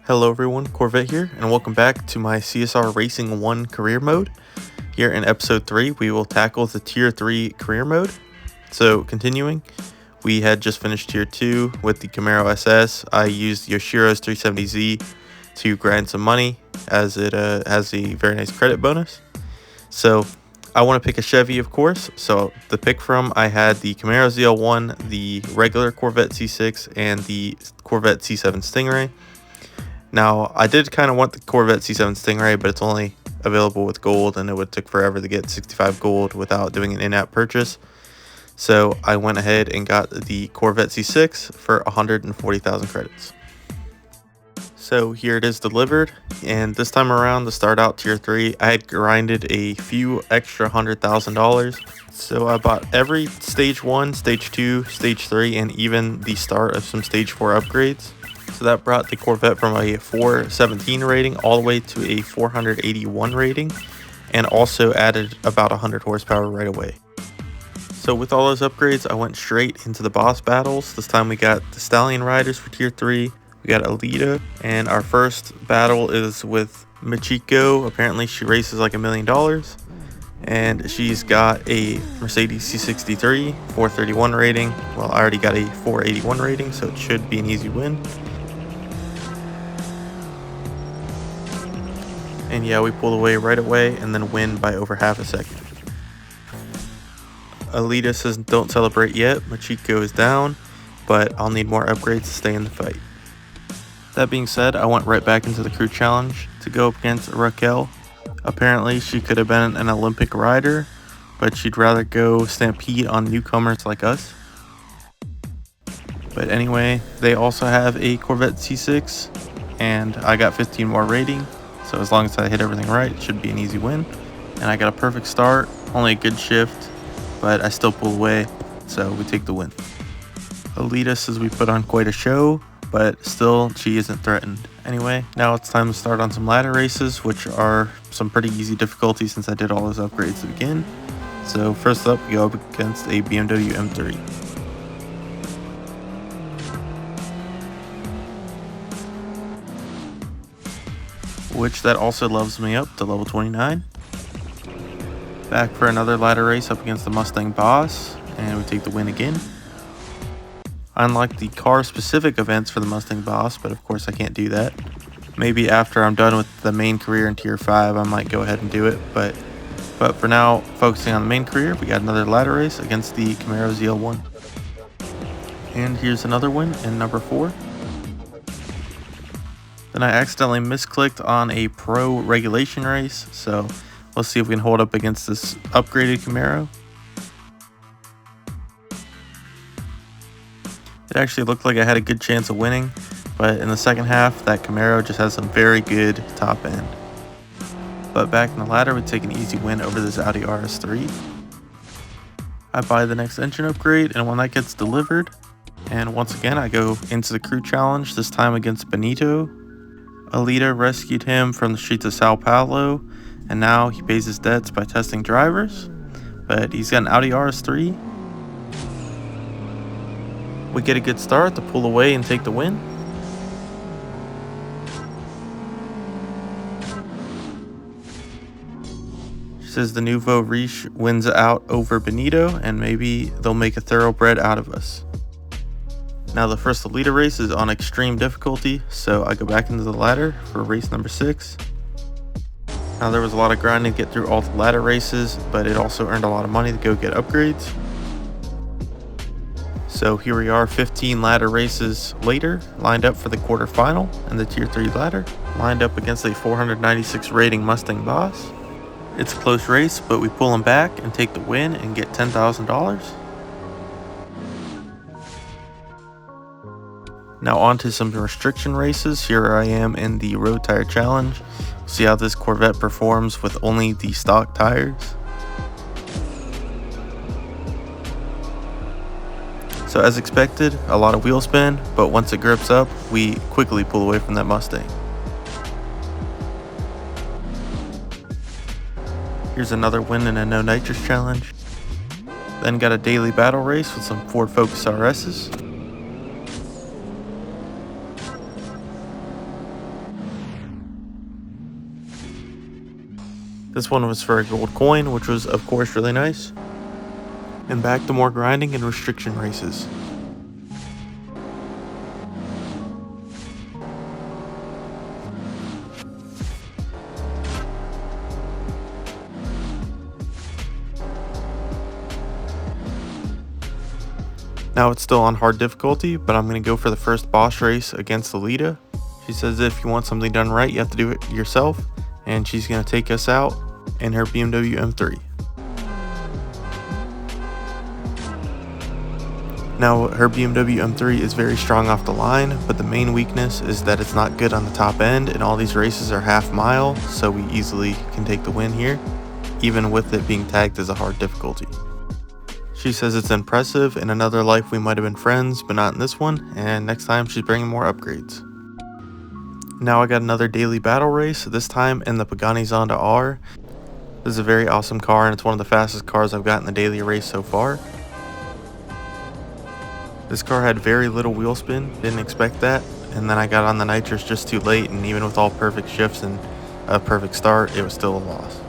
Hello everyone, Corvette here, and welcome back to my CSR Racing 1 career mode. Here in episode 3, we will tackle the tier 3 career mode. So continuing, we had just finished tier 2 with the Camaro SS. I used Yoshiro's 370Z to grind some money as it has a very nice credit bonus. So I want to pick a Chevy, of course. So the pick from, I had the Camaro ZL1, the regular Corvette C6, and the Corvette C7 Stingray. Now, I did kind of want the Corvette C7 Stingray, but it's only available with gold, and it would take forever to get 65 gold without doing an in-app purchase. So I went ahead and got the Corvette C6 for 140,000 credits. So here it is delivered, and this time around to start out tier 3, I had grinded a few extra $100,000. So I bought every stage 1, stage 2, stage 3, and even the start of some stage 4 upgrades. So that brought the Corvette from a 417 rating all the way to a 481 rating, and also added about 100 horsepower right away. So with all those upgrades, I went straight into the boss battles. This time we got the Stallion riders for tier 3, we got Alita, and our first battle is with Michiko. Apparently she races like $1 million, and she's got a Mercedes C63 431 rating. Well, I already got a 481 rating, so it should be an easy win. And yeah, we pull away right away and then win by over half a second. Alita says don't celebrate yet. Michiko is down, but I'll need more upgrades to stay in the fight. That being said, I went right back into the crew challenge to go up against Raquel. Apparently she could have been an Olympic rider, but she'd rather go stampede on newcomers like us. But anyway, they also have a Corvette C6, and I got 15 more rating. So as long as I hit everything right, it should be an easy win. And I got a perfect start, only a good shift, but I still pull away, so we take the win. Alita says we put on quite a show, but still she isn't threatened. Anyway, now it's time to start on some ladder races, which are some pretty easy difficulty since I did all those upgrades to begin. So first up, we go up against a BMW M3. Which that also loves me up to level 29. Back for another ladder race up against the Mustang Boss, and we take the win again. Unlike the car specific events for the Mustang Boss, but of course I can't do that. Maybe after I'm done with the main career in tier 5 I might go ahead and do it, but for now, focusing on the main career, we got another ladder race against the Camaro ZL1. And here's another win in number 4. Then I accidentally misclicked on a pro regulation race, so let's see if we can hold up against this upgraded Camaro. It actually looked like I had a good chance of winning, but in the second half, that Camaro just has some very good top end. But back in the ladder, we take an easy win over this Audi RS3. I buy the next engine upgrade, and when that gets delivered, and once again I go into the crew challenge, this time against Benito. Alita rescued him from the streets of Sao Paulo, and now he pays his debts by testing drivers, but he's got an Audi RS3. We get a good start to pull away and take the win. She says the Nouveau Riche wins out over Benito, and maybe they'll make a thoroughbred out of us. Now the first Alita race is on extreme difficulty, so I go back into the ladder for race number 6. Now there was a lot of grinding to get through all the ladder races, but it also earned a lot of money to go get upgrades. So here we are 15 ladder races later, lined up for the quarterfinal and the tier 3 ladder, lined up against a 496 rating Mustang Boss. It's a close race, but we pull him back and take the win and get $10,000. Now on to some restriction races. Here I am in the road tire challenge. See how this Corvette performs with only the stock tires. So as expected, a lot of wheel spin, but once it grips up, we quickly pull away from that Mustang. Here's another win in a no nitrous challenge. Then got a daily battle race with some Ford Focus RS's. This one was for a gold coin, which was of course really nice. And back to more grinding and restriction races. Now it's still on hard difficulty, but I'm going to go for the first boss race against Alita. She says if you want something done right, you have to do it yourself, and she's going to take us out in her BMW M3. Now her BMW M3 is very strong off the line, but the main weakness is that it's not good on the top end, and all these races are half mile, so we easily can take the win here, even with it being tagged as a hard difficulty. She says it's impressive. In another life we might have been friends, but not in this one, and next time she's bringing more upgrades. Now I got another daily battle race, this time in the Pagani Zonda R. This is a very awesome car, and it's one of the fastest cars I've got in the daily race so far. This car had very little wheel spin, didn't expect that, and then I got on the nitrous just too late, and even with all perfect shifts and a perfect start, it was still a loss.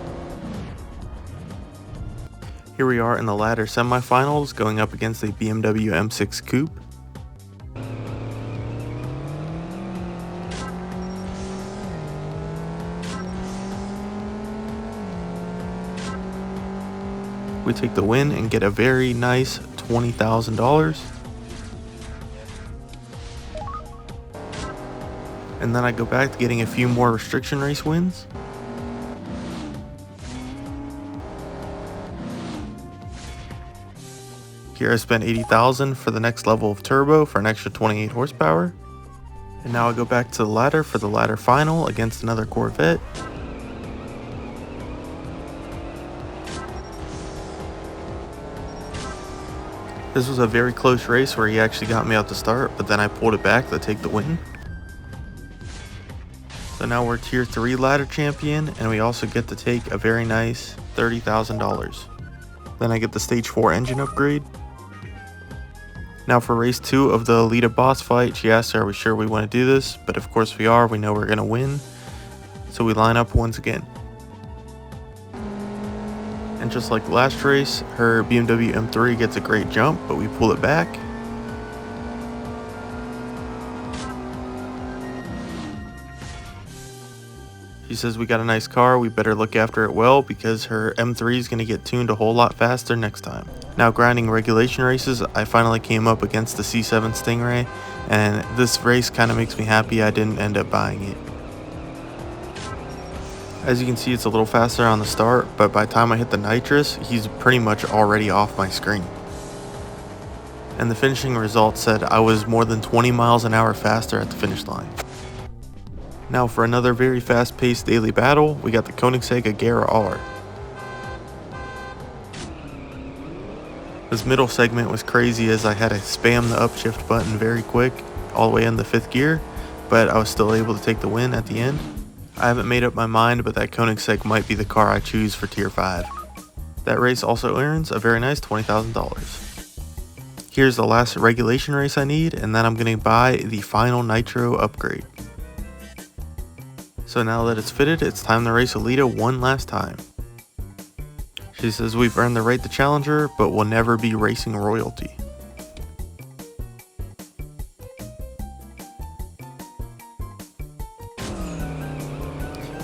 Here we are in the ladder semifinals, going up against a BMW M6 Coupe. We take the win and get a very nice $20,000. And then I go back to getting a few more restriction race wins. Here I spent $80,000 for the next level of turbo for an extra 28 horsepower. And now I go back to the ladder for the ladder final against another Corvette. This was a very close race where he actually got me out to start, but then I pulled it back to take the win. So now we're tier 3 ladder champion, and we also get to take a very nice $30,000. Then I get the stage 4 engine upgrade. Now for race 2 of the Alita boss fight, she asked, are we sure we want to do this? But of course we are, we know we're going to win. So we line up once again. And just like the last race, her BMW M3 gets a great jump, but we pull it back. She says we got a nice car, we better look after it well because her M3 is going to get tuned a whole lot faster next time. Now grinding regulation races, I finally came up against the C7 Stingray, and this race kind of makes me happy I didn't end up buying it. As you can see, it's a little faster on the start, but by the time I hit the nitrous, he's pretty much already off my screen. And the finishing result said I was more than 20 miles an hour faster at the finish line. Now for another very fast-paced daily battle, we got the Koenigsegg Agera R. This middle segment was crazy as I had to spam the upshift button very quick all the way in the 5th gear, but I was still able to take the win at the end. I haven't made up my mind, but that Koenigsegg might be the car I choose for tier 5. That race also earns a very nice $20,000. Here's the last regulation race I need, and then I'm going to buy the final nitro upgrade. So now that it's fitted, it's time to race Alita one last time. She says we've earned the right to challenge her, but we'll never be racing royalty.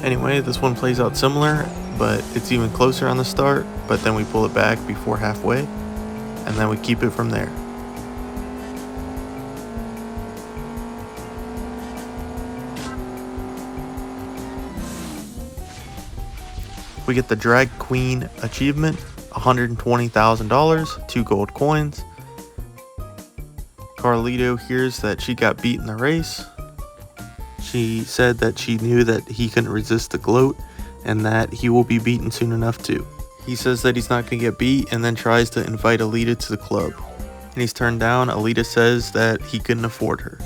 Anyway, this one plays out similar, but it's even closer on the start, but then we pull it back before halfway, and then we keep it from there. We get the Drag Queen achievement, $120,000, 2 gold coins. Carlito hears that she got beat in the race. She said that she knew that he couldn't resist the gloat and that he will be beaten soon enough too. He says that he's not going to get beat and then tries to invite Alita to the club. And he's turned down. Alita says that he couldn't afford her.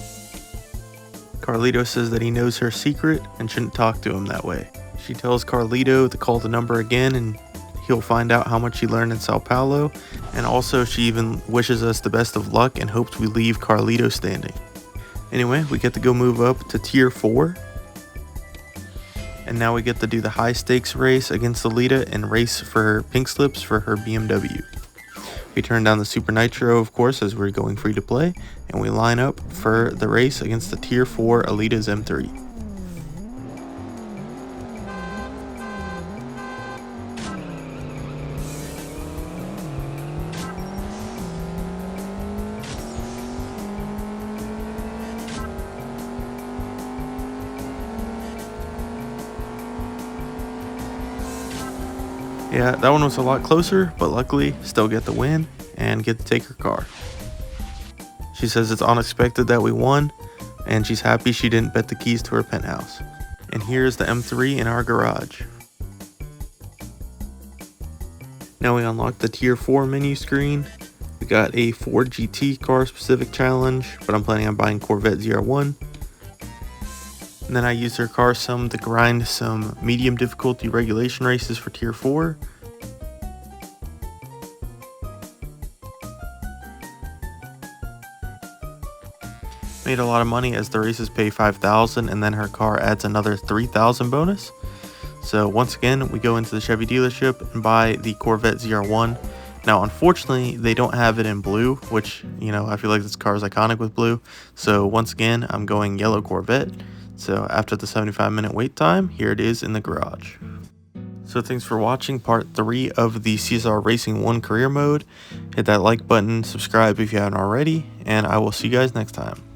Carlito says that he knows her secret and shouldn't talk to him that way. She tells Carlito to call the number again and he'll find out how much he learned in Sao Paulo. And also she even wishes us the best of luck and hopes we leave Carlito standing. Anyway, we get to go move up to tier 4. And now we get to do the high stakes race against Alita and race for her pink slips for her BMW. We turn down the Super Nitro, of course, as we're going free to play, and we line up for the race against the Tier 4 Alita's M3. Yeah, that one was a lot closer, but luckily still get the win and get to take her car. She says it's unexpected that we won, and she's happy she didn't bet the keys to her penthouse. And here's the M3 in our garage. Now we unlock the Tier 4 menu screen. We got a Ford GT car specific challenge, but I'm planning on buying Corvette ZR1. And then I used her car some to grind some medium difficulty regulation races for Tier 4. Made a lot of money as the races pay $5,000 and then her car adds another $3,000 bonus. So once again, we go into the Chevy dealership and buy the Corvette ZR1. Now, unfortunately, they don't have it in blue, which, you know, I feel like this car is iconic with blue. So once again, I'm going yellow Corvette. So after the 75-minute wait time, here it is in the garage. So thanks for watching part 3 of the CSR Racing 1 career mode. Hit that like button, subscribe if you haven't already, and I will see you guys next time.